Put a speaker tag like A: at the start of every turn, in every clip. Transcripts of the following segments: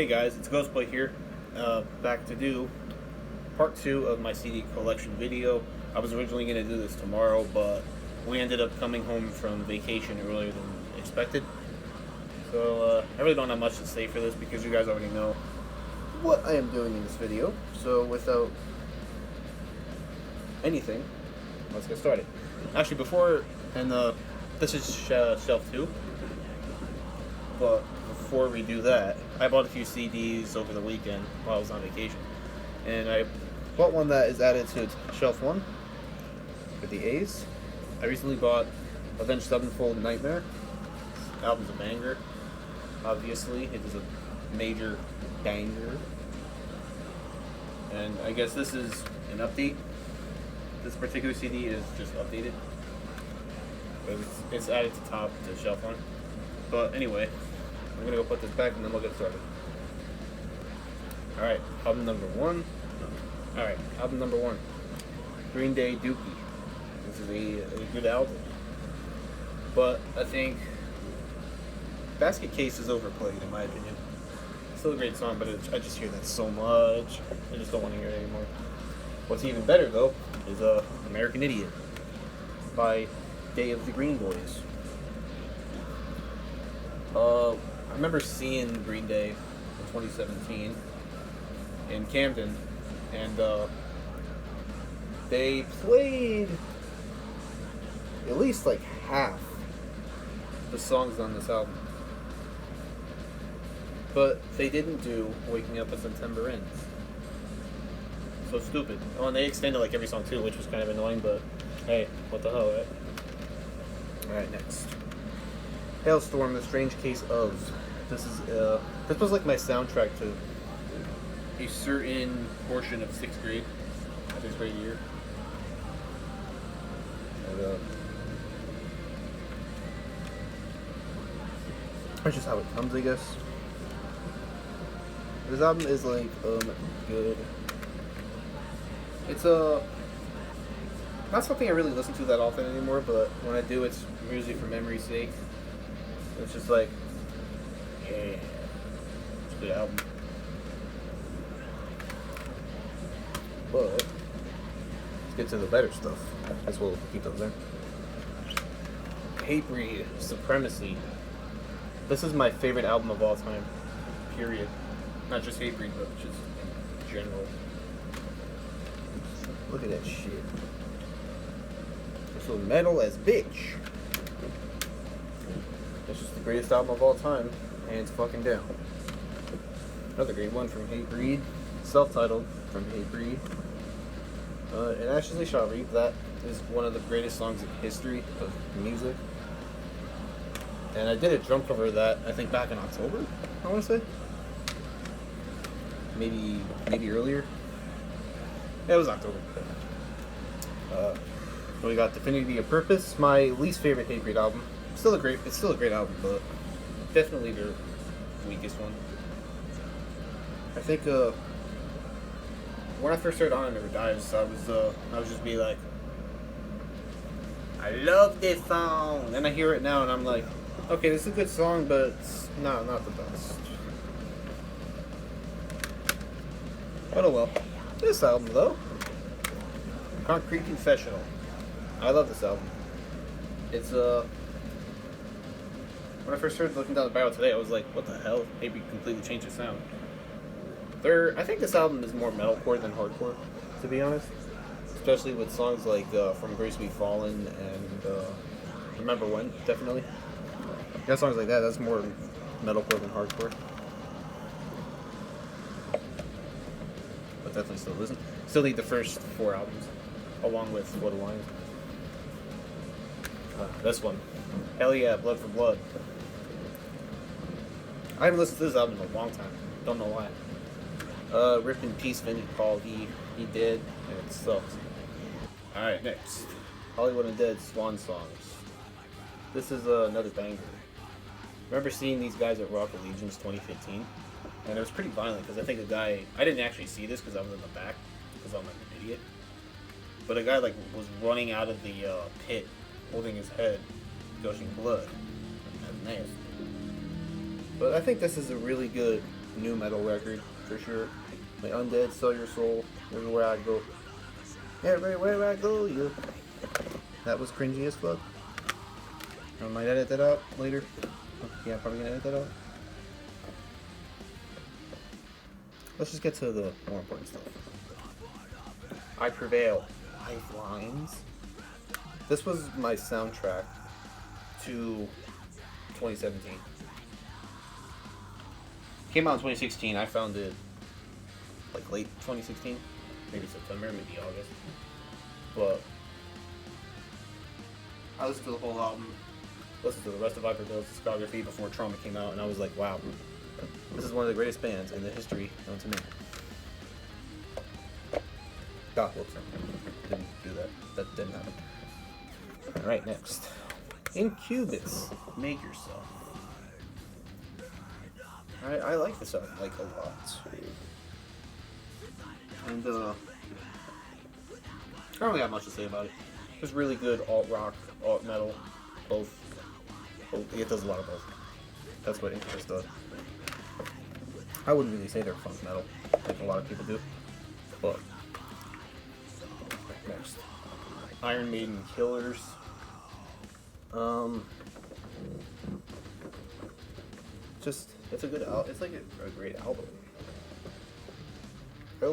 A: Hey guys, it's Ghostboy here, back to do part 2 of my CD collection video. I was originally going to do this tomorrow, but we ended up coming home from vacation earlier than expected. So I really don't have much to say for this because you guys already know what I am doing in this video. So without anything, let's get started. Actually, this is shelf 2, but before we do that, I bought a few CDs over the weekend while I was on vacation. And I bought one that is added to shelf 1 for the A's. I recently bought Avenged Sevenfold Nightmare. This album's a banger. Obviously, it is a major banger. And I guess this is an update. This particular CD is just updated. It's added to top to shelf 1. But anyway, I'm gonna go put this back and then we'll get started. Alright, album number 1. Album number 1. Green Day Dookie. This is a good album. But I think Basket Case is overplayed in my opinion. It's still a great song, but I just hear that so much. I just don't want to hear it anymore. What's even better though is American Idiot by Day of the Green Boys. I remember seeing Green Day in 2017 in Camden, and they played at least like half the songs on this album. But they didn't do Waking Up as September Ends. So stupid. Oh, and they extended like every song too, which was kind of annoying, but hey, what the hell, right? Alright, next. Hailstorm, The Strange Case of. This was like my soundtrack to a certain portion of 6th grade, 6th grade year. And, that's just how it comes, I guess. This album is like good. It's not something I really listen to that often anymore, but when I do, it's usually for memory's sake. It's just like, yeah, it's a good album. But let's get to the better stuff. As we'll keep those in. Hatebreed, Supremacy. This is my favorite album of all time. Period. Not just Hatebreed, but just in general. Look at that shit. So metal as bitch. It's just the greatest album of all time, and it's fucking down. Another great one from Hatebreed, self-titled from Hatebreed. And Ashley Sharif, that is one of the greatest songs in history of music. And I did a drum cover of that, I think back in October, I want to say. Maybe earlier. Yeah, it was October. We got Definity of Purpose, my least favorite Hatebreed album. It's still a great album, but definitely their weakest one. I think when I first started on Never Dies, I was just be like, I love this song. Then I hear it now and I'm like, okay, this is a good song, but it's not the best. But oh well. This album though, Concrete Confessional. I love this album. It's when I first started looking down the barrel today, I was like, what the hell? Maybe completely changed the sound. I think this album is more metalcore than hardcore, to be honest. Especially with songs like From Grace We've Fallen and Remember When, definitely. Yeah, songs like that, that's more metalcore than hardcore. But definitely still listen. Still need the first 4 albums, along with For the Lion. This one. Hell yeah, Blood for Blood. I haven't listened to this album in a long time. Don't know why. Rip in Peace, Vintage Paul, he did, and it sucks. Alright, next. Hollywood Undead Swan Songs. This is another banger. Remember seeing these guys at Rock Allegiance 2015? And it was pretty violent, because I think I didn't actually see this because I was in the back, because I'm like an idiot. But a guy was running out of the pit, holding his head, gushing blood. That's nasty. But I think this is a really good new metal record for sure. My Undead, Sell Your Soul, Everywhere I Go. Everywhere I go, you. That was cringy as fuck. I might edit that out later. Yeah, probably gonna edit that out. Let's just get to the more important stuff. I Prevail, Lifelines. This was my soundtrack to 2017. Came out in 2016. I found it like late 2016, maybe September, maybe August. But I listened to the whole album, listened to the rest of I Prevail's discography before Trauma came out, and I was like, wow, this is one of the greatest bands in the history known to me. Whoops. Didn't do that. That didn't happen. Alright, next. Incubus, Make Yourself. I like this song, like, a lot. And, I don't really have much to say about it. It's really good alt-rock, alt-metal, both. It does a lot of both. That's what Incubus does. I wouldn't really say they're funk metal, like a lot of people do. But, next. Iron Maiden, Killers. It's a good album. It's like a great album. I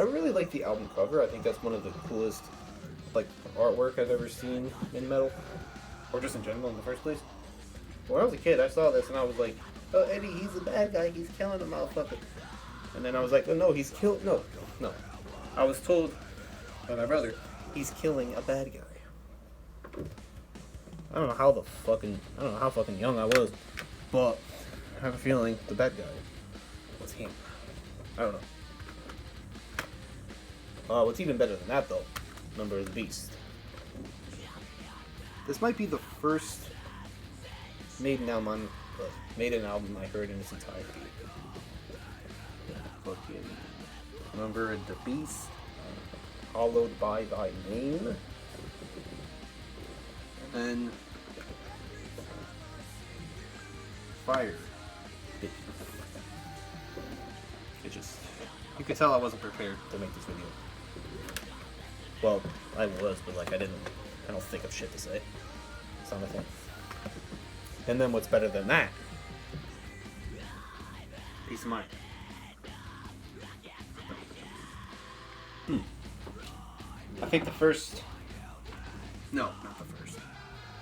A: really like the album cover. I think that's one of the coolest, like, artwork I've ever seen in metal, or just in general in the first place. When I was a kid, I saw this and I was like, "Oh, Eddie, he's the bad guy. He's killing a motherfucker." And then I was like, "Oh no, he's killed. No. I was told by my brother, he's killing a bad guy." I don't know how fucking young I was, but I have a feeling the bad guy was him. I don't know. What's even better than that, though, Number of the Beast. This might be the first Maiden album I heard in its entirety. Fucking Number of the Beast, Hallowed by Thy Name, and then Fire. You could tell I wasn't prepared to make this video. Well, I was, but like I don't think of shit to say. That's not my thing. And then what's better than that? Peace of Mind. I think not the first.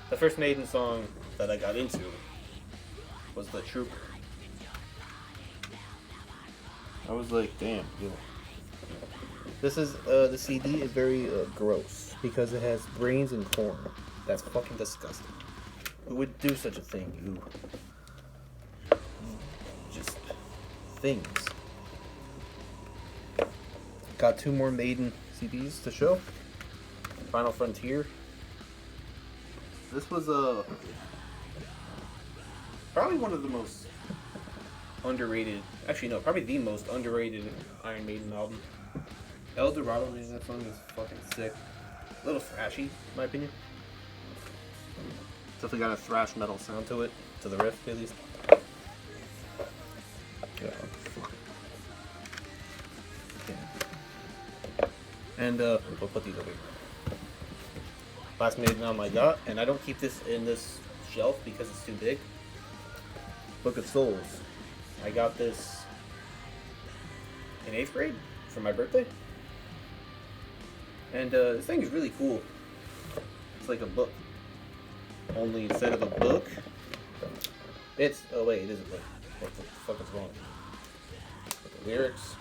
A: The first Maiden song that I got into was The Trooper. I was like, damn, dude. This is, the CD is very, gross, because it has brains and corn. That's fucking disgusting. Who would do such a thing, you? Just things. Got 2 more Maiden CDs to show. Final Frontier. This was, probably one of the most underrated, probably the most underrated Iron Maiden album. El Dorado, man, that song is fucking sick. A little thrashy, in my opinion. Definitely got a thrash metal sound to it, to the riff at least. Yeah. And we'll put these over here. Last Maiden album I got, and I don't keep this in this shelf because it's too big. Book of Souls. I got this in 8th grade for my birthday. And this thing is really cool. It's like a book. Only instead of a book, it's... Oh wait, it is a book. What the fuck is wrong? Got the lyrics.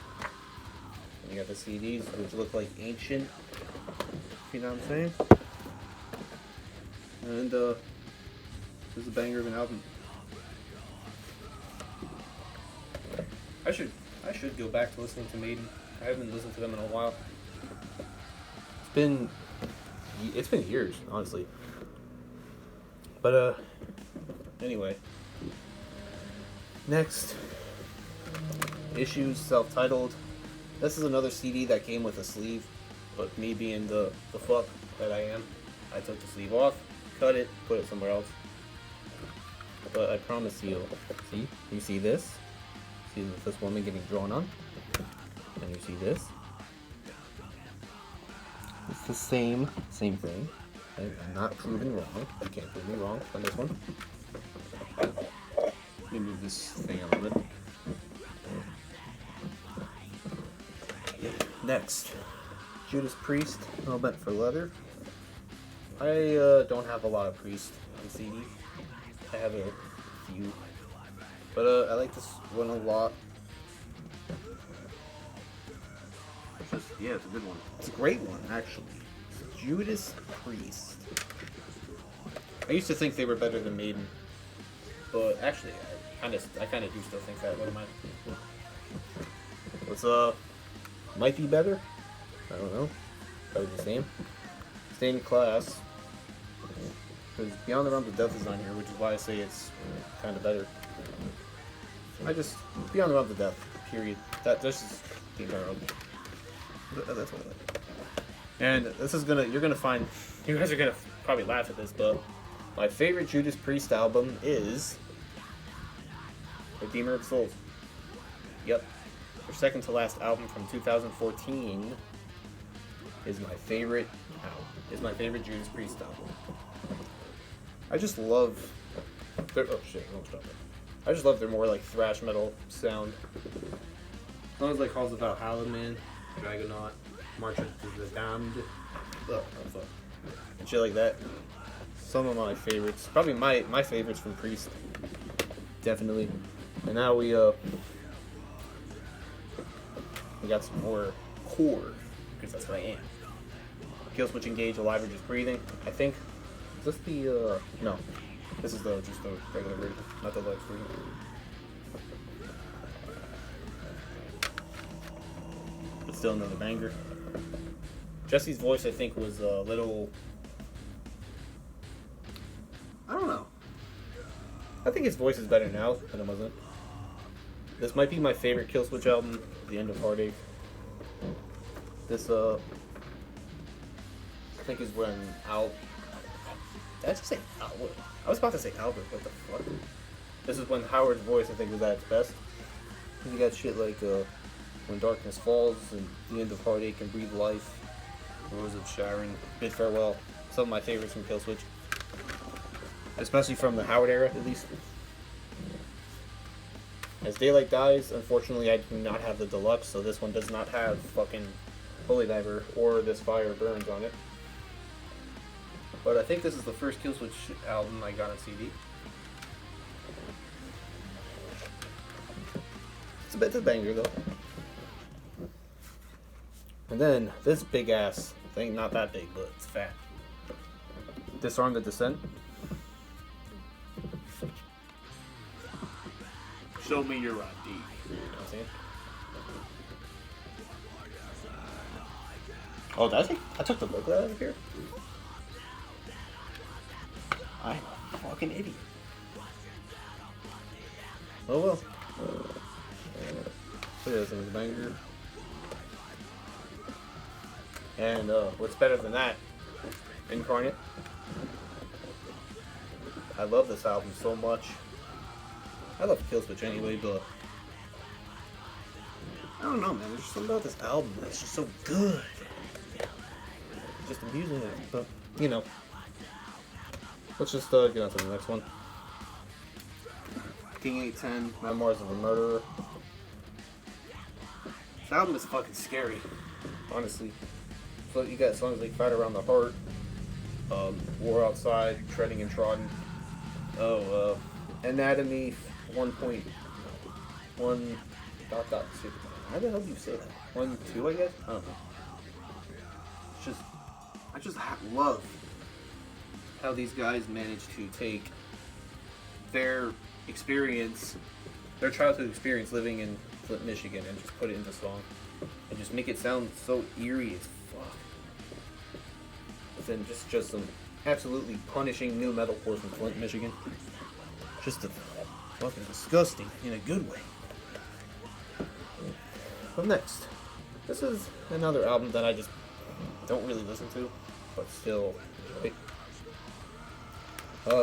A: And you got the CDs, which look like ancient. You know what I'm saying? And this is a banger of an album. I should go back to listening to Maiden. I haven't listened to them in a while. It's been years, honestly. But anyway. Next, Issues, self-titled. This is another CD that came with a sleeve, but me being the fuck that I am, I took the sleeve off, cut it, put it somewhere else. But I promise you, see this? See this woman getting drawn on, and you see this. It's the same thing. I'm not proven wrong. You can't prove me wrong on this one. Let me move this thing a little bit. Next, Judas Priest, Hellbent for Leather. I don't have a lot of Priest on CD. I have a few. But I like this one a lot. Yeah, it's a good one. It's a great one, actually. It's Judas Priest. I used to think they were better than Maiden. But actually, I kind of do still think that. What am I? What's might be better? I don't know. Probably the same. Same class. Because Beyond the Realms of Death is on here, which is why I say it's kind of better. Beyond the Realms of Death, period. That's just the entire album. That's what I like. And this is you're gonna find, you guys are gonna probably laugh at this, but my favorite Judas Priest album is Redeemer of Souls. Yep. Their second to last album from 2014 is my favorite album. Is my favorite Judas Priest album. I just love their I just love their more like thrash metal sound. Songs like Halls of Valhalla, man, Dragonaut, March of the Damned, and shit like that. Some of my favorites, probably my favorites from Priest, definitely. And now we got some more core, because that's what I am. Killswitch Engage, Alive or Just Breathing. I think, is this the, no. This is just the regular version, not the live version. But still another banger. Jesse's voice, I think, was a little, I don't know. I think his voice is better now than it wasn't. This might be my favorite Killswitch album, The End of Heartache. This, I think is when did I just say Albert? I was about to say Albert, what the fuck? This is when Howard's voice, I think, was at its best. You got shit like, When Darkness Falls, and The End of Heartache, and Breathe Life, Rose of Sharon, Bid Farewell. Some of my favorites from Killswitch. Especially from the Howard era, at least. As Daylight Dies, unfortunately I do not have the deluxe, so this one does not have fucking Holy Diver or This Fire Burns on it. But I think this is the first Killswitch album I got on CD. It's a bit of a banger though. And then this big ass thing, not that big, but it's fat. Disarm the Descent.
B: Show me your ID.
A: You know what I'm saying? Oh, did I took the booklet out of here? I'm a fucking idiot. Oh well. So yeah, this was a banger. And what's better than that? Incarnate. I love this album so much. I love Killswitch anyway, but I don't know, man. There's just something about this album that's just so good. Just amusing it, but you know. Let's just get on to the next one. King 810, Memoirs of a Murderer. This album is fucking scary, honestly. So you got songs like Fight Around the Heart, War Outside, Treading and Trodden. Anatomy 1.1 ... How the hell do you say that? 1.2, I guess? I don't know. I just love how these guys manage to take their experience, their childhood experience living in Flint, Michigan, and just put it into song. And just make it sound so eerie as fuck. But then just some absolutely punishing new metalcore from Flint, Michigan. Just fucking disgusting in a good way. But next, this is another album that I just don't really listen to, but still enjoy.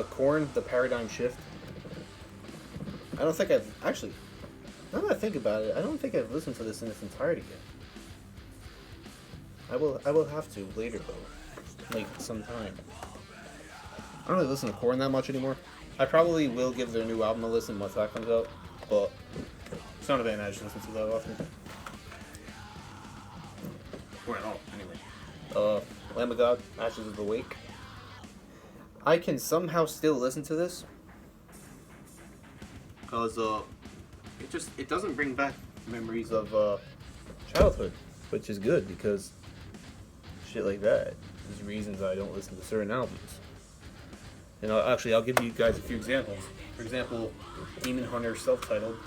A: Korn, The Paradigm Shift. I don't think I've actually. Now that I think about it, I don't think I've listened to this in its entirety yet. I will have to later though, like sometime. I don't really listen to Korn that much anymore. I probably will give their new album a listen once that comes out, but it's not a band I just listen to that often. Or at all, anyway. Lamb of God, Ashes of the Wake. I can somehow still listen to this because it doesn't bring back memories of childhood, which is good because shit like that is reasons I don't listen to certain albums. And I'll give you guys a few examples. For example, Demon Hunter self-titled,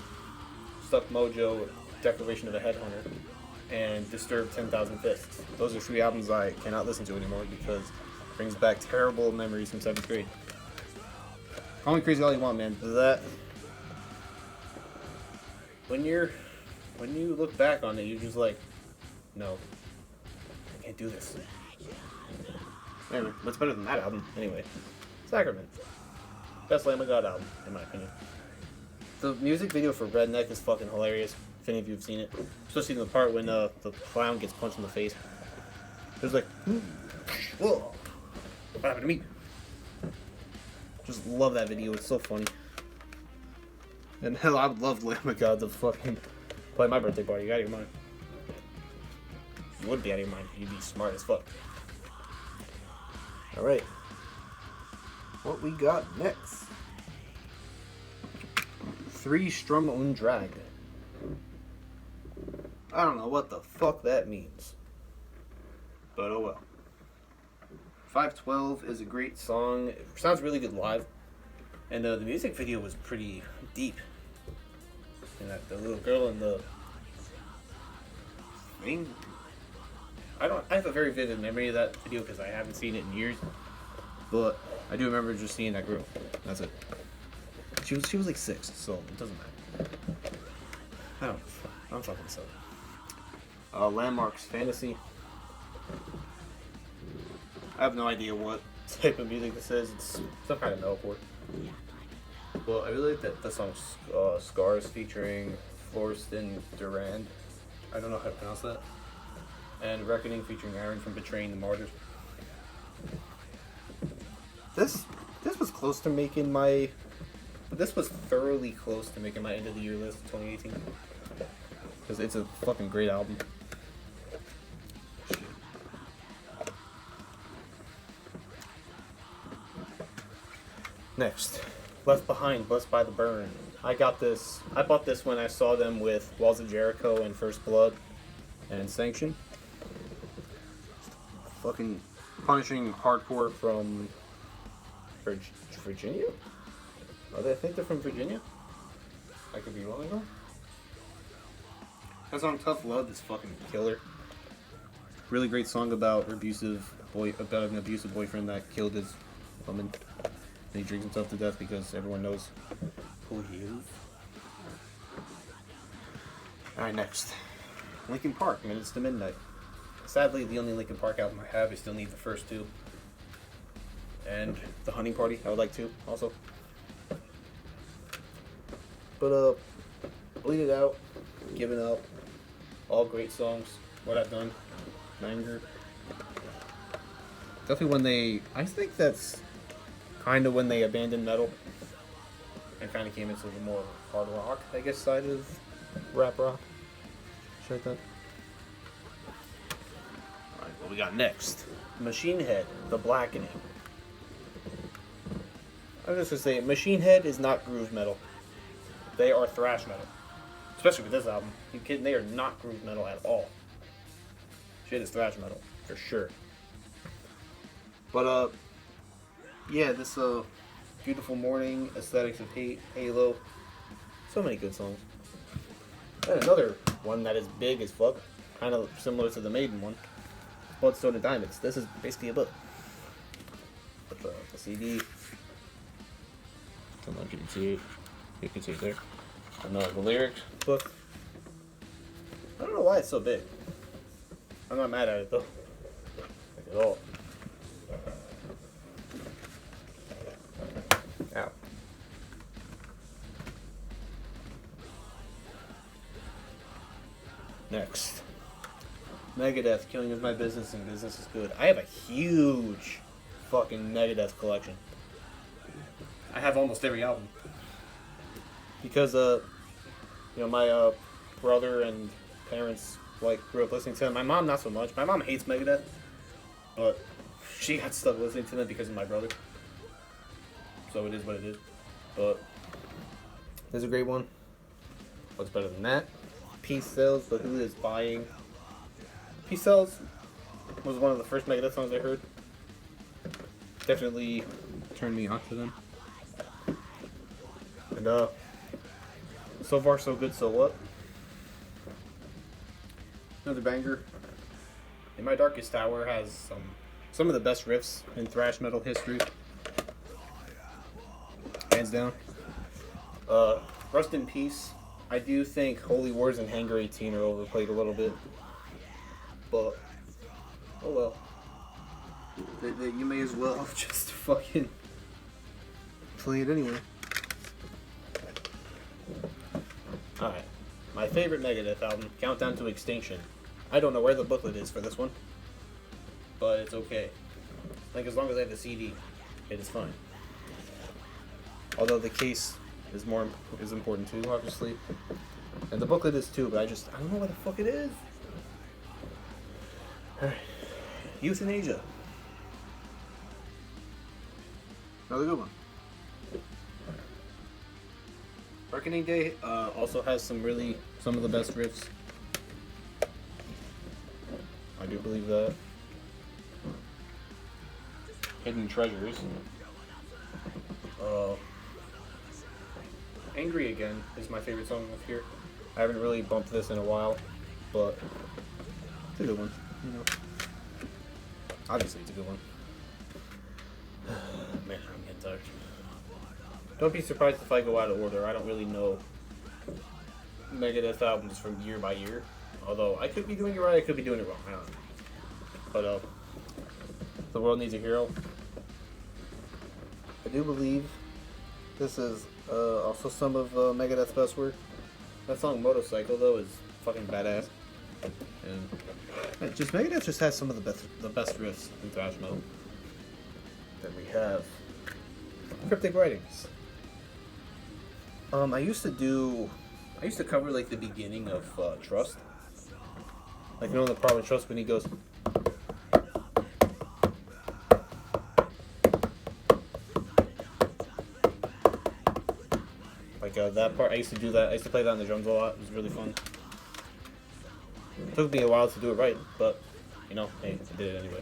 A: Stuck Mojo, Declaration of a Headhunter, and Disturbed 10,000 Fists. Those are 3 albums I cannot listen to anymore because it brings back terrible memories from 7th grade. Call me crazy all you want, man. But that when you look back on it, you're just like, no, I can't do this. Anyway, what's better than that album? Anyway, Sacrament. Best Lamb of God album, in my opinion. The music video for Redneck is fucking hilarious, if any of you have seen it. Especially in the part when the clown gets punched in the face. There's like, whoa, what happened to me? Just love that video, it's so funny. And hell, I would love Lamb of God to fucking play my birthday party. You out of your mind. You wouldn't be out of your mind. You'd be smart as fuck. Alright. What we got next? 3 Strum und Drag. I don't know what the fuck that means. But oh well. 512 is a great song. It sounds really good live. And the music video was pretty deep. And the little girl in the thing. I have a very vivid memory of that video because I haven't seen it in years. But I do remember just seeing that girl. That's it. She was like 6, so it doesn't matter. I'm fucking so. Landmarks Fantasy. I have no idea what type of music this is. It's some kind of metalcore. Well, I really like that song Scars featuring Florestan Durand. I don't know how to pronounce that. And Reckoning featuring Aaron from Betraying the Martyrs. This was close to making my... This was thoroughly close to making my end of the year list of 2018. Because it's a fucking great album. Next, Left Behind, Blessed by the Burn. I bought this when I saw them with Walls of Jericho and First Blood and Sanction. Fucking punishing hardcore from Virginia? I think they're from Virginia? I could be wrong though. That song Tough Love is fucking killer. Really great song about an abusive boyfriend that killed his woman. And he drinks himself to death because everyone knows who he is. Alright, next. Linkin Park, Minutes to Midnight. Sadly, the only Linkin Park album I have. I still need the first 2. And The Hunting Party, I would like to, also. But, Bleed It Out, Giving Up, all great songs. What I've Done, Anger. Definitely I think that's kind of when they abandoned metal and kind of came into the more hard rock, I guess, side of rap rock. Shit like that. Alright, what we got next? Machine Head, The Blackening. I was just gonna say, Machine Head is not groove metal. They are thrash metal. Especially with this album. You kidding? They are not groove metal at all. Shit is thrash metal, for sure. But, yeah, this, Beautiful Morning, Aesthetics of Hate, Halo. So many good songs. And another one that is big as fuck, kind of similar to the Maiden one, Bloodstone and Diamonds. This is basically a book. With the CD. Come on, you can see it. You can see it there. And the lyrics book. I don't know why it's so big. I'm not mad at it though. Like at all. Ow. Next. Megadeth, killing is my business and business is good. I have a huge fucking Megadeth collection. I have almost every album. Because, my brother and parents, grew up listening to them. My mom, not so much. My mom hates Megadeth. But she got stuck listening to them because of my brother. So it is what it is. But there's a great one. What's better than that? Peace Sells, but who is buying? Peace Sells was one of the first Megadeth songs I heard. Definitely turned me on to them. And so far so good, so what? Another banger. In My Darkest Hour has some of the best riffs in thrash metal history. Hands down. Rust in Peace. I do think Holy Wars and Hangar 18 are overplayed a little bit. But, oh well. You may as well just fucking play it anyway. Alright. My favorite Megadeth album, Countdown to Extinction. I don't know where the booklet is for this one. But it's okay. As long as I have the CD, it is fine. Although the case is important too, obviously. And the booklet is too, but I don't know what the fuck it is. Alright. Euthanasia. Another good one. Reckoning Day also has some of the best riffs. I do believe that. Hidden Treasures. Angry Again is my favorite song of here. I haven't really bumped this in a while, but it's a good one. Obviously, it's a good one. Man, I'm getting tired. Don't be surprised if I go out of order. I don't really know Megadeth albums from year by year. Although, I could be doing it right, I could be doing it wrong. I don't know. But, The World Needs a Hero. I do believe this is also some of Megadeth's best work. That song Motorcycle, though, is fucking badass. And Megadeth just has some of the best riffs in thrash metal. Then we have Cryptic Writings. I used to cover the beginning of Trust. The part with Trust when he goes. That part, I used to do that. I used to play that on the drums a lot. It was really fun. It took me a while to do it right, but, hey, I did it anyway.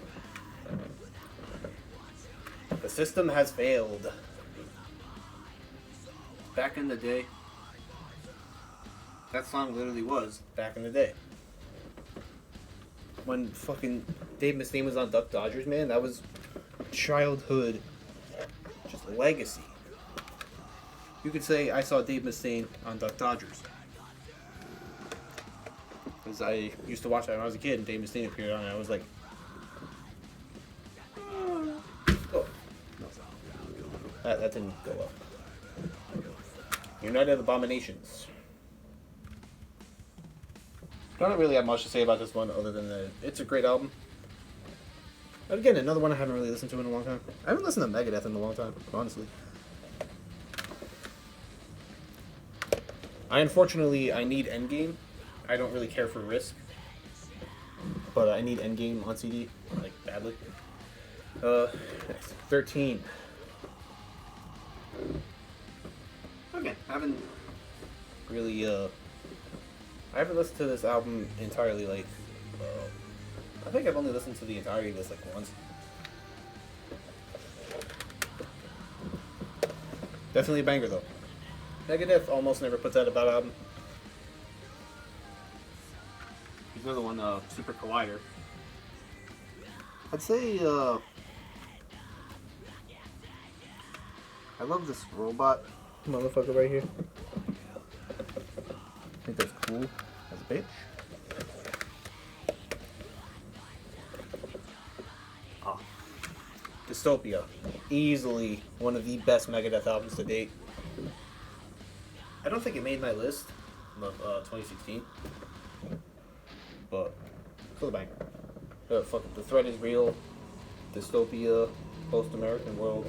A: The system has failed. Back in the day. That song literally was Back in the Day. When fucking Dave Mustaine was on Duck Dodgers, man, that was childhood, just legacy. You could say I saw Dave Mustaine on Duck Dodgers. Because I used to watch that when I was a kid and Dave Mustaine appeared on it. I was like, oh. No. That didn't go up. United Abominations. I don't really have much to say about this one other than that it's a great album. But again, another one I haven't really listened to in a long time. I haven't listened to Megadeth in a long time, honestly. I need Endgame. I don't really care for Risk. But I need Endgame on CD, badly. 13. Okay, I haven't listened to this album entirely, I think I've only listened to the entirety of this, once. Definitely a banger, though. Megadeth almost never puts out a bad album. Here's another one, Super Collider. I'd say, I love this robot motherfucker right here. I think that's cool as a bitch. Oh. Dystopia. Easily one of the best Megadeth albums to date. I don't think it made my list of 2016. but still a banger. Fucking The Threat Is Real, Dystopia, Post-American World,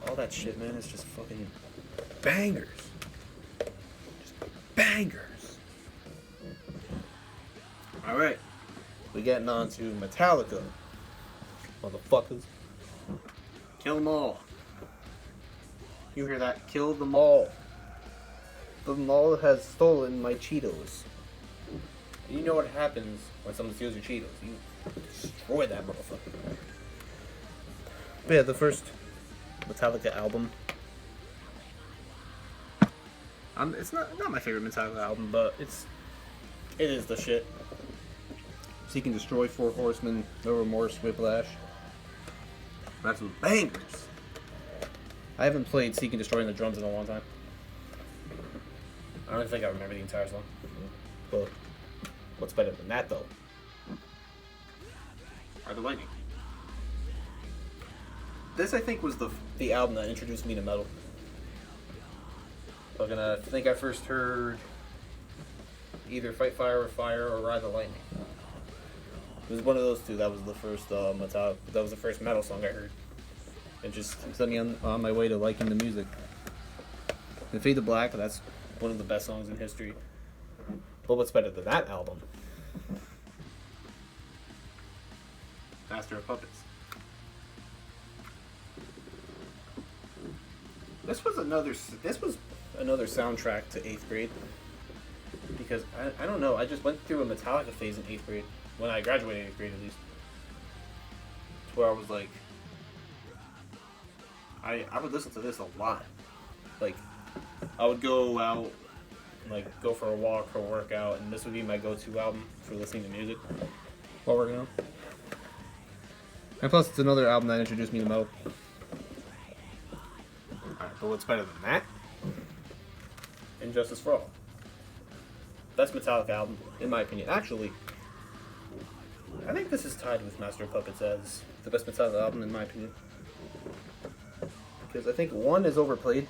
A: all that shit, man, it's just fucking bangers. Just bangers. Alright, we're getting on to Metallica. Motherfuckers. Kill them all. You hear that? Kill them all. The mall has stolen my Cheetos. You know what happens when someone steals your Cheetos. You destroy that motherfucker. But yeah, the first Metallica album. It's not my favorite Metallica album, but it is the shit. Seek and Destroy, Four Horsemen, No Remorse, Whiplash. That's some bangers. I haven't played Seek and Destroy on the drums in a long time. I don't think I remember the entire song. But what's better than that, though? Are the Lightning. This, I think, was the album that introduced me to metal. I think I first heard either Fight Fire with Fire or Ride the Lightning. It was one of those two. That was the first That was the first metal song I heard. It just set me on my way to liking the music. And Fade to Black, that's one of the best songs in history. But what's better than that album? Master of Puppets. This was another soundtrack to 8th grade. Because I don't know, I just went through a Metallica phase in 8th grade. When I graduated 8th grade, at least. Where I was like, I would listen to this a lot. Like, I would go out, like, go for a walk or workout, and this would be my go-to album for listening to music while working out. And plus, it's another album that introduced me to metal. Alright, but what's better than that? Injustice for All. Best Metallica album, in my opinion. Actually, I think this is tied with Master of Puppets as the best Metallica album, in my opinion. Because I think one is overplayed,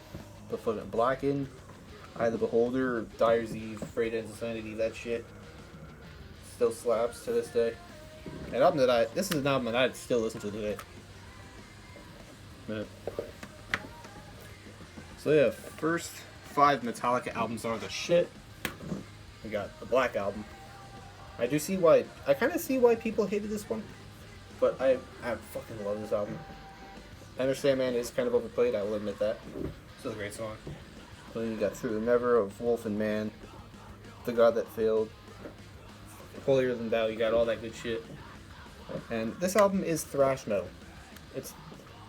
A: but fucking Blackened, Eye of the Beholder, Dyer's Eve, Freight and Insanity, that shit still slaps to this day. This is an album that I'd still listen to today. Man. So yeah, first 5 Metallica albums are the shit. We got the Black Album. I kind of see why people hated this one, but I fucking love this album. I understand, man, it's kind of overplayed, I will admit that. This is a great song. So then you got Through the Never, of Wolf and Man, The God That Failed, Holier Than Thou, you got all that good shit. And this album is thrash metal. It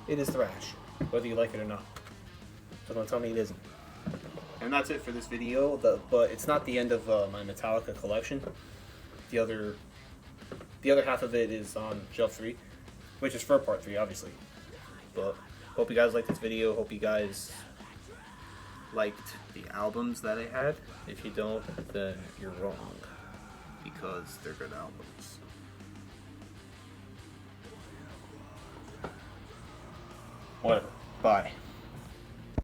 A: is thrash, whether you like it or not. So don't tell me it isn't. And that's it for this video, but it's not the end of my Metallica collection. The other half of it is on shelf 3, which is for part 3, obviously. But hope you guys liked this video. Hope you guys liked the albums that I had. If you don't, then you're wrong, because they're good albums. Whatever. Bye.